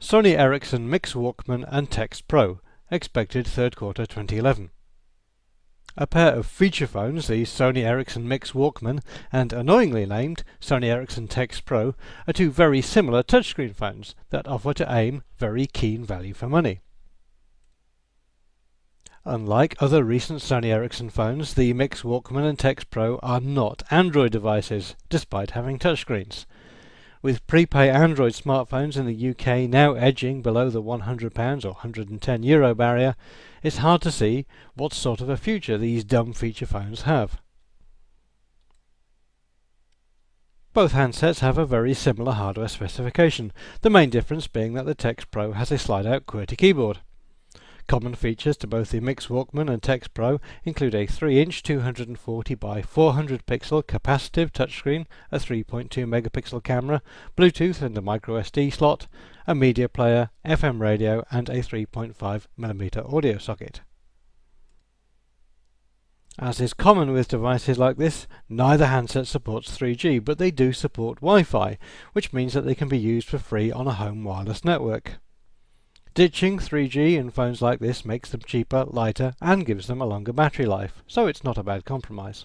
Sony Ericsson Mix Walkman and Text Pro, expected third quarter 2011. A pair of feature phones, the Sony Ericsson Mix Walkman and annoyingly named Sony Ericsson Text Pro, are two very similar touchscreen phones that offer to AIM very keen value for money. Unlike other recent Sony Ericsson phones, the Mix Walkman and Text Pro are not Android devices, despite having touchscreens. With prepay Android smartphones in the UK now edging below the £100 or €110 barrier, it's hard to see what sort of a future these dumb feature phones have. Both handsets have a very similar hardware specification, the main difference being that the Text Pro has a slide-out QWERTY keyboard. Common features to both the Mix Walkman and Text Pro include a 3-inch 240 by 400 pixel capacitive touchscreen, a 3.2 megapixel camera, Bluetooth and a microSD slot, a media player, FM radio and a 3.5mm audio socket. As is common with devices like this, neither handset supports 3G, but they do support Wi-Fi, which means that they can be used for free on a home wireless network. Ditching 3G in phones like this makes them cheaper, lighter and gives them a longer battery life, so it's not a bad compromise.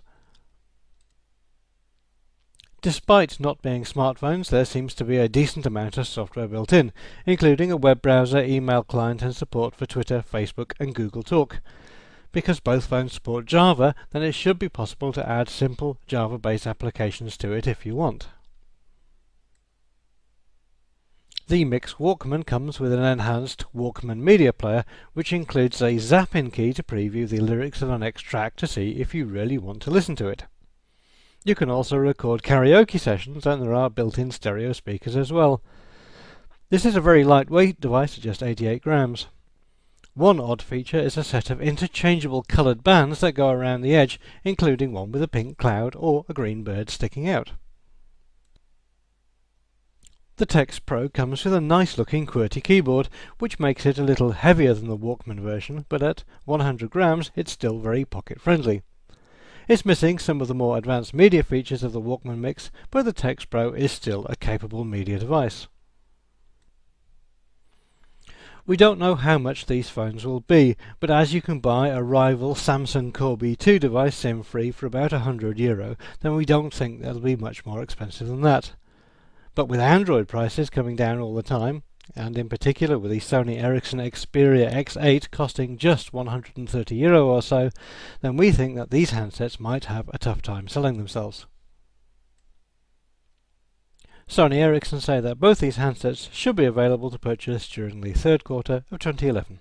Despite not being smartphones, there seems to be a decent amount of software built in, including a web browser, email client and support for Twitter, Facebook and Google Talk. Because both phones support Java, then it should be possible to add simple Java-based applications to it if you want. The Mix Walkman comes with an enhanced Walkman media player, which includes a zap-in key to preview the lyrics on the next track to see if you really want to listen to it. You can also record karaoke sessions, and there are built-in stereo speakers as well. This is a very lightweight device at just 88 grams. One odd feature is a set of interchangeable coloured bands that go around the edge, including one with a pink cloud or a green bird sticking out. The Text Pro comes with a nice looking QWERTY keyboard, which makes it a little heavier than the Walkman version, but at 100 grams it's still very pocket friendly. It's missing some of the more advanced media features of the Walkman Mix, but the Text Pro is still a capable media device. We don't know how much these phones will be, but as you can buy a rival Samsung Corby 2 device SIM-free for about €100, then we don't think they'll be much more expensive than that. But with Android prices coming down all the time, and in particular with the Sony Ericsson Xperia X8 costing just €130 or so, then we think that these handsets might have a tough time selling themselves. Sony Ericsson say that both these handsets should be available to purchase during the third quarter of 2011.